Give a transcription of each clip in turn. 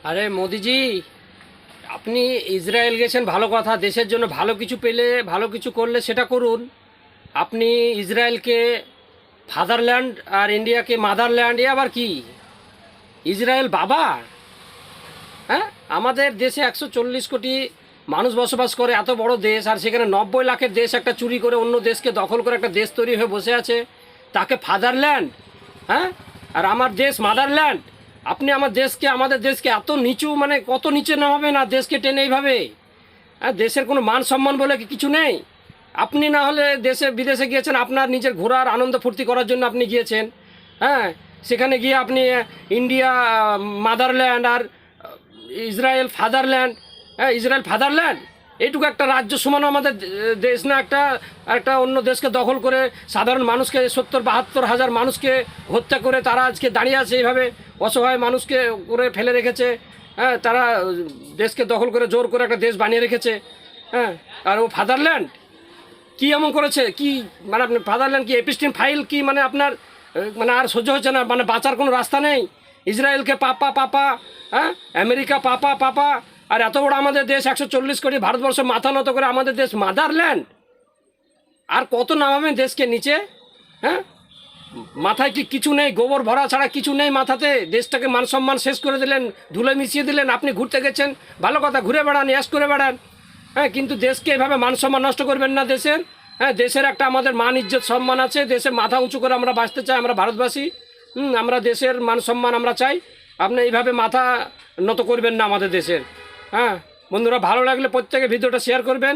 আরে মোদিজি, আপনি ইসরায়েল গেছেন ভালো কথা, দেশের জন্য ভালো কিছু পেলে, ভালো কিছু করলে সেটা করুন। আপনি ইসরায়েলকে ফাদারল্যান্ড আর ইন্ডিয়াকে মাদারল্যান্ড, এ আবার কি? ইসরায়েল বাবা? হ্যাঁ, আমাদের দেশে 140 কোটি মানুষ বসবাস করে, এত বড় দেশ, আর সেখানে 90 লাখের দেশ একটা চুরি করে অন্য দেশকে দখল করে একটা দেশ তৈরি হয়ে বসে আছে, তাকে ফাদারল্যান্ড? হ্যাঁ, আর আমার দেশ মাদারল্যান্ড। আপনি আমাদের দেশকে এত নিচু, মানে কত নিচে নামাবে না দেশকে টেনে এইভাবে? হ্যাঁ, দেশের কোনো মান সম্মান বলে কি কিছু নেই? আপনি না হলে দেশে বিদেশে গিয়েছেন, আপনার নিজের ঘোরার আনন্দ ফুর্তি করার জন্য আপনি গিয়েছেন। হ্যাঁ, সেখানে গিয়ে আপনি ইন্ডিয়া মাদারল্যান্ড আর ইসরায়েল ফাদারল্যান্ড। হ্যাঁ, ইসরায়েল ফাদারল্যান্ড, এইটুকু একটা রাজ্য সমানো আমাদের দেশ না? একটা একটা অন্য দেশকে দখল করে সাধারণ মানুষকে 70-72 হাজার মানুষকে হত্যা করে তারা আজকে দাঁড়িয়ে আছে এইভাবে, অসহায় মানুষকে করে ফেলে রেখেছে। হ্যাঁ, তারা দেশকে দখল করে জোর করে একটা দেশ বানিয়ে রেখেছে। হ্যাঁ, আর ও ফাদারল্যান্ড কি এমন করেছে? কি মানে আপনি ফাদারল্যান্ড কি এপিস্টিম ফাইল কি? মানে আপনার মানে আর সহ্য হচ্ছে না, মানে বাঁচার কোনো রাস্তা নেই? ইসরায়েলকে পাপা পাপা, হ্যাঁ, আমেরিকা পাপা পাপা, আর এত বড় আমাদের দেশ 140 কোটি, ভারতবর্ষ মাথা নত করে আমাদের দেশ মাদারল্যান্ড। আর কত নামাবেন দেশকে নিচে? হ্যাঁ, মাথায় কি কিছু নেই? গোবর ভরা ছাড়া কিছু নেই মাথাতে? দেশটাকে মান সম্মান শেষ করে দিলেন, ধুলে মিশিয়ে দিলেন। আপনি ঘুরতে গেছেন, ভালো কথা, ঘুরে বেড়ান, ইয়াস করে বেড়ান। হ্যাঁ, কিন্তু দেশকে এভাবে মান সম্মান নষ্ট করবেন না দেশের। হ্যাঁ, দেশের একটা আমাদের মান ইজ্জত সম্মান আছে, দেশে মাথা উঁচু করে আমরা বাঁচতে চাই, আমরা ভারতবাসী। আমরা দেশের মান সম্মান আমরা চাই। আপনি এইভাবে মাথা নত করবেন না আমাদের দেশের। হ্যাঁ বন্ধুরা, ভালো লাগলে প্রত্যেকে ভিডিওটা শেয়ার করবেন।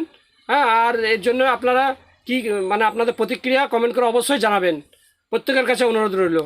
হ্যাঁ, আর এর জন্য আপনারা কি মানে আপনাদের প্রতিক্রিয়া কমেন্ট করে অবশ্যই জানাবেন। প্রত্যেকের কাছে অনুরোধ রইল।